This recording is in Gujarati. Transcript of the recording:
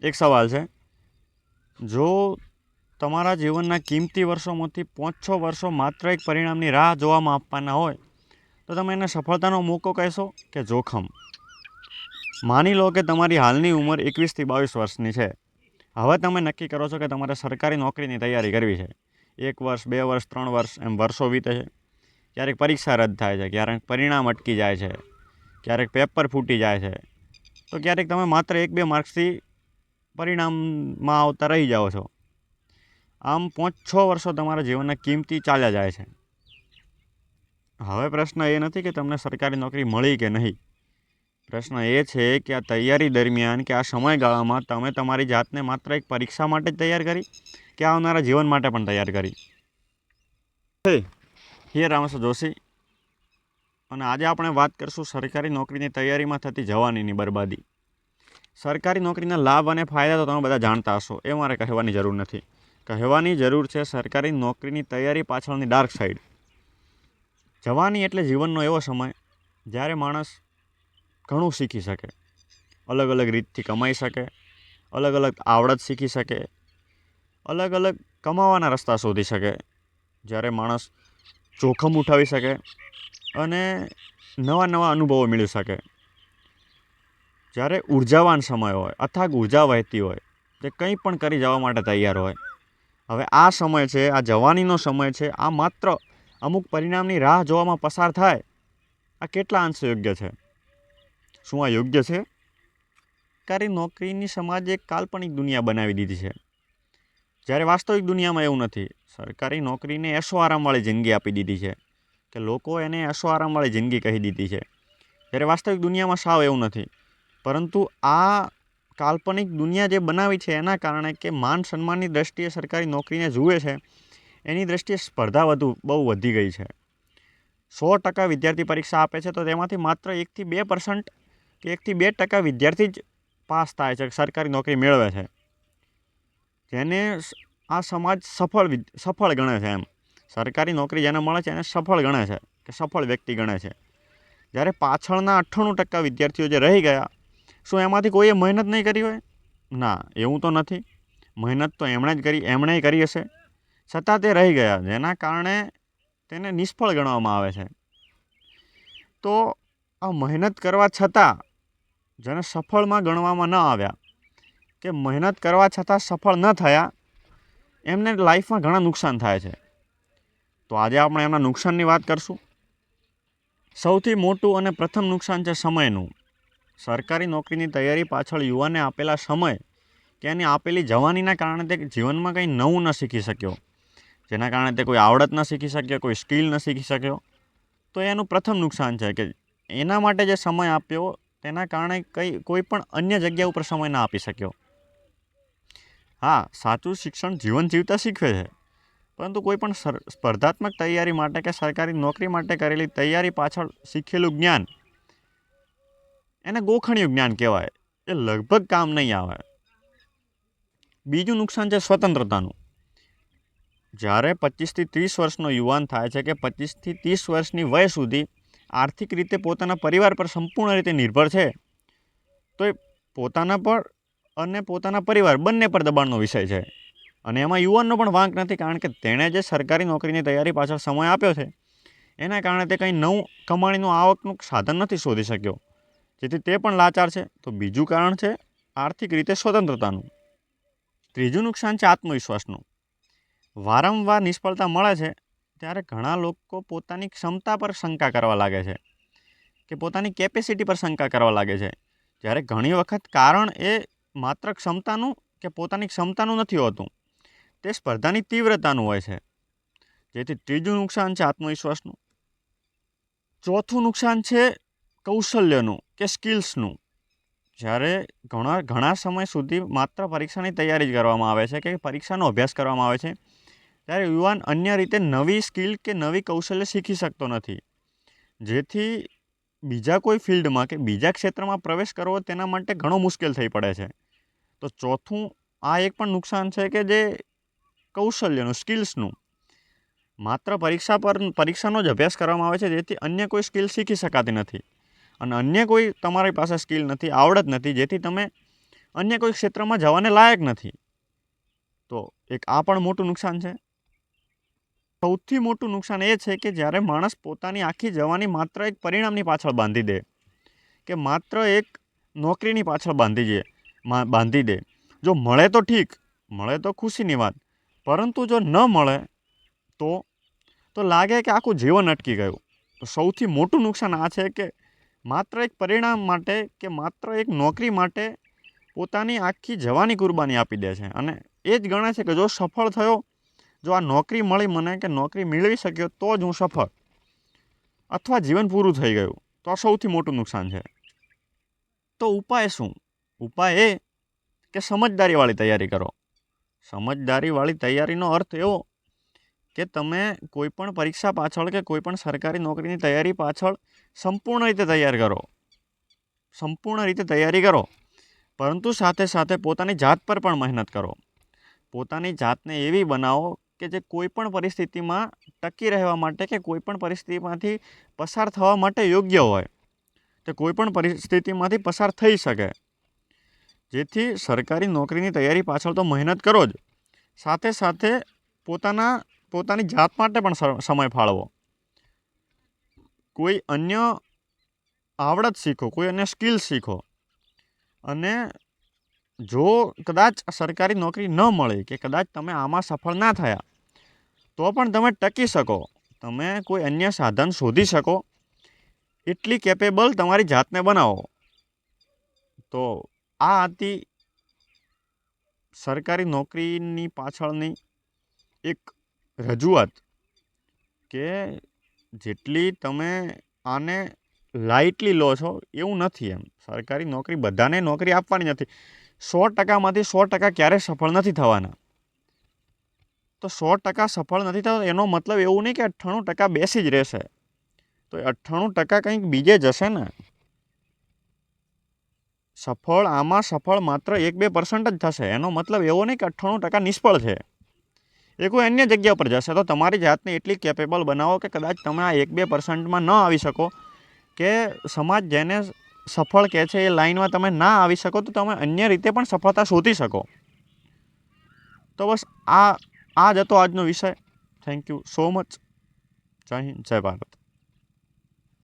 એક સવાલ છે, જો તમારા જીવનના કિંમતી વર્ષોમાંથી 5-6 વર્ષો માત્ર એક પરિણામની રાહ જોવામાં આપવાના હોય તો તમે એને સફળતાનો મોકો કહેશો કે જોખમ? માની લો કે તમારી હાલની ઉંમર 21 થી 22 વર્ષની છે. હવે તમે નક્કી કરો છો કે તમારે સરકારી નોકરીની તૈયારી કરવી છે. 1 વર્ષ, 2 વર્ષ, 3 વર્ષ એમ વર્ષો વીતે છે. ક્યારેક પરીક્ષા રદ થાય છે, ક્યારેક પરિણામ અટકી જાય છે, ક્યારેક પેપર ફૂટી જાય છે, તો ક્યારેક તમે માત્ર 1-2 માર્ક્સથી પરિણામમાં આવતા રહી જાઓ છો. આમ 5-6 વર્ષો તમારા જીવનના કિંમતી ચાલ્યા જાય છે. હવે પ્રશ્ન એ નથી કે તમને સરકારી નોકરી મળી કે નહીં. પ્રશ્ન એ છે કે આ તૈયારી દરમિયાન કે આ સમયગાળામાં તમે તમારી જાતને માત્ર એક પરીક્ષા માટે જ તૈયાર કરી કે આવનારા જીવન માટે પણ તૈયાર કરી? હિયર રામેશ્વર જોશી, અને આજે આપણે વાત કરીશું સરકારી નોકરીની તૈયારીમાં થતી જવાનીની બરબાદી. સરકારી નોકરીના લાભ અને ફાયદા તો તમે બધા જાણતા હશો, એ મારે કહેવાની જરૂર નથી. કહેવાની જરૂર છે સરકારી નોકરીની તૈયારી પાછળની ડાર્ક સાઈડ. જવાની એટલે જીવનનો એવો સમય જ્યારે માણસ ઘણું શીખી શકે, અલગ અલગ રીતથી કમાઈ શકે, અલગ અલગ આવડત શીખી શકે, અલગ અલગ કમાવાના રસ્તા શોધી શકે, જ્યારે માણસ જોખમ ઉઠાવી શકે અને નવા નવા અનુભવો મેળવી શકે, જ્યારે ઉર્જાવાન સમય હોય, અથાગ ઉર્જા વહેતી હોય, જે કંઈ પણ કરી જવા માટે તૈયાર હોય. હવે આ સમય છે, આ જવાનીનો સમય છે, આ માત્ર અમુક પરિણામની રાહ જોવામાં પસાર થાય, આ કેટલા અંશે યોગ્ય છે? શું આ યોગ્ય છે? સરકારી નોકરીની સમાજે એક કાલ્પનિક દુનિયા બનાવી દીધી છે, જ્યારે વાસ્તવિક દુનિયામાં એવું નથી. સરકારી નોકરીને એશો આરામવાળી જિંદગી આપી દીધી છે, કે લોકો એને એશો આરામવાળી જિંદગી કહી દીધી છે, જ્યારે વાસ્તવિક દુનિયામાં સાવ એવું નથી. પરંતુ આ કાલ્પનિક દુનિયા જે બનાવી છે એના કારણે કે માન સન્માનની દ્રષ્ટિએ સરકારી નોકરીને જુએ છે, એની દ્રષ્ટિએ સ્પર્ધા બહુ વધી ગઈ છે. 100% વિદ્યાર્થી પરીક્ષા આપે છે તો તેમાંથી માત્ર 1-2% કે 1-2% વિદ્યાર્થી જ પાસ થાય છે, સરકારી નોકરી મેળવે છે, જેને આ સમાજ સફળ ગણે છે. એમ સરકારી નોકરી જેને મળે છે એને સફળ ગણે છે, કે સફળ વ્યક્તિ ગણે છે. જ્યારે પાછળના 98% વિદ્યાર્થીઓ જે રહી ગયા, શું એમાંથી કોઈએ મહેનત નહીં કરી હોય? ના, એવું તો નથી. મહેનત તો એમણે કરી હશે, છતાં તે રહી ગયા, જેના કારણે તેને નિષ્ફળ ગણવામાં આવે છે. તો આ મહેનત કરવા છતાં જેને સફળમાં ગણવામાં ન આવ્યા, કે મહેનત કરવા છતાં સફળ ન થયા, એમને લાઈફમાં ઘણા નુકસાન થાય છે. તો આજે આપણે એમના નુકસાનની વાત કરશું. સૌથી મોટું અને પ્રથમ નુકસાન છે સમયનું. સરકારી નોકરીની તૈયારી પાછળ યુવાને આપેલા સમય કે એની આપેલી જવાનીના કારણે તે જીવનમાં કંઈ નવું ન શીખી શક્યો, જેના કારણે તે કોઈ આવડત ન શીખી શક્યો, કોઈ સ્કિલ ન શીખી શક્યો. તો એનું પ્રથમ નુકસાન છે કે એના માટે જે સમય આપ્યો તેના કારણે કોઈ પણ અન્ય જગ્યા ઉપર સમય ના આપી શક્યો. હા, સાચું શિક્ષણ જીવન જીવતા શીખવે છે, પરંતુ કોઈ પણ સ્પર્ધાત્મક તૈયારી માટે કે સરકારી નોકરી માટે કરેલી તૈયારી પાછળ શીખેલું જ્ઞાન, એને ગોખણિયું જ્ઞાન કહેવાય, એ લગભગ કામ નહીં આવે. બીજું નુકસાન છે સ્વતંત્રતાનું. જ્યારે 25 થી 30 વર્ષનો યુવાન થાય છે, કે 25 થી 30 વર્ષની વય સુધી આર્થિક રીતે પોતાના પરિવાર પર સંપૂર્ણ રીતે નિર્ભર છે, તો એ પોતાના પર અને પોતાના પરિવાર બંને પર દબાણનો વિષય છે. અને એમાં યુવાનનો પણ વાંક નથી, કારણ કે તેણે જે સરકારી નોકરીની તૈયારી પાછળ સમય આપ્યો છે, એના કારણે તે કંઈ નવું કમાણીનું આવકનું સાધન નથી શોધી શક્યો, જેથી તે પણ લાચાર છે. તો બીજું કારણ છે આર્થિક રીતે સ્વતંત્રતાનું. ત્રીજું નુકસાન છે આત્મવિશ્વાસનું. વારંવાર નિષ્ફળતા મળે છે ત્યારે ઘણા લોકો પોતાની ક્ષમતા પર શંકા કરવા લાગે છે, કે પોતાની કેપેસિટી પર શંકા કરવા લાગે છે, જ્યારે ઘણી વખત કારણ એ માત્ર ક્ષમતાનું કે પોતાની ક્ષમતાનું નથી હોતું, તે સ્પર્ધાની તીવ્રતાનું હોય છે. જેથી ત્રીજું નુકસાન છે આત્મવિશ્વાસનું. ચોથું નુકસાન છે કૌશલ્યનું કે સ્કિલ્સનું. જ્યારે ઘણા સમય સુધી માત્ર પરીક્ષાની તૈયારી જ કરવામાં આવે છે, કે પરીક્ષાનો અભ્યાસ કરવામાં આવે છે, ત્યારે યુવાન અન્ય રીતે નવી સ્કિલ કે નવી કૌશલ્ય શીખી શકતો નથી, જેથી બીજા કોઈ ફિલ્ડમાં કે બીજા ક્ષેત્રમાં પ્રવેશ કરવો તેના માટે ઘણો મુશ્કેલ થઈ પડે છે. તો ચોથું આ એક પણ નુકસાન છે કે જે કૌશલ્યનું, સ્કિલ્સનું. માત્ર પરીક્ષાનો જ અભ્યાસ કરવામાં આવે છે, જેથી અન્ય કોઈ સ્કિલ શીખી શકાતી નથી, અને અન્ય કોઈ તમારી પાસે સ્કિલ નથી, આવડત નથી, જેથી તમે અન્ય કોઈ ક્ષેત્રમાં જવાને લાયક નથી. તો એક આ પણ મોટું નુકસાન છે. સૌથી મોટું નુકસાન એ છે કે જ્યારે માણસ પોતાની આખી જવાની માત્ર એક પરિણામની પાછળ બાંધી દે, કે માત્ર એક નોકરીની પાછળ બાંધી દે. જો મળે તો ઠીક, મળે તો ખુશીની વાત, પરંતુ જો ન મળે તો લાગે કે આખું જીવન અટકી ગયું. તો સૌથી મોટું નુકસાન આ છે કે માત્ર એક પરિણામ માટે કે માત્ર એક નોકરી માટે પોતાની આખી જવાની કુરબાની આપી દે છે. અને એ જ ગણે છે કે જો સફળ થયો, જો આ નોકરી મળી મને, કે નોકરી મેળવી શક્યો તો જ હું સફળ, અથવા જીવન પૂરું થઈ ગયું. તો આ સૌથી મોટું નુકસાન છે. તો ઉપાય શું? ઉપાય એ કે સમજદારીવાળી તૈયારી કરો. સમજદારીવાળી તૈયારીનો અર્થ એવો કે તમે કોઈ પણ પરીક્ષા પાછળ કે કોઈ પણ સરકારી નોકરીની તૈયારી પાછળ સંપૂર્ણ રીતે તૈયારી કરો, પરંતુ સાથે સાથે પોતાની જાત પર પણ મહેનત કરો. પોતાની જાતને એવી બનાવો કે જે કોઈ પણ પરિસ્થિતિમાં ટકી રહેવા માટે કે કોઈ પણ પરિસ્થિતિમાંથી પસાર થવા માટે યોગ્ય હોય, તે કોઈ પણ પરિસ્થિતિમાંથી પસાર થઈ શકે. જેથી સરકારી નોકરીની તૈયારી પાછળ તો મહેનત કરો જ, સાથે સાથે પોતાની જાત માટે પણ સમય ફાળવો. કોઈ અન્ય આવડત શીખો, કોઈ અન્ય સ્કિલ શીખો. અને જો કદાચ સરકારી નોકરી ન મળી, કે કદાચ તમે આમાં સફળ ના થયા, તો પણ તમે ટકી શકો, તમે કોઈ અન્ય સાધન શોધી શકો, એટલી કેપેબલ તમારી જાતને બનાવો. તો આ હતી સરકારી નોકરીની પાછળની એક રજૂઆત, કે જેટલી તમે આને લાઇટલી લો છો એવું નથી. એમ સરકારી નોકરી બધાને નોકરી આપવાની નથી. 100%માંથી 100% ક્યારેય સફળ નથી થવાના. તો 100% સફળ નથી થતા એનો મતલબ એવું નહીં કે 98% બેસી જ રહેશે. તો 98% કંઈક બીજે જશે ને. સફળ માત્ર 1-2% જ થશે. એનો મતલબ એવો નહીં કે 98% નિષ્ફળ છે, એ કોઈ અન્ય જગ્યા પર જશે. તો તમારી જાતને એટલી કેપેબલ બનાવો કે કદાચ તમે આ 1-2%માં ન આવી શકો, કે સમાજ જેને સફળ કહે છે એ લાઈનમાં તમે ના આવી શકો, તો તમે અન્ય રીતે પણ સફળતા શોધી શકો. તો બસ આ જ હતો આજનો વિષય. Thank you so much. જય હિન્દ, જય ભારત.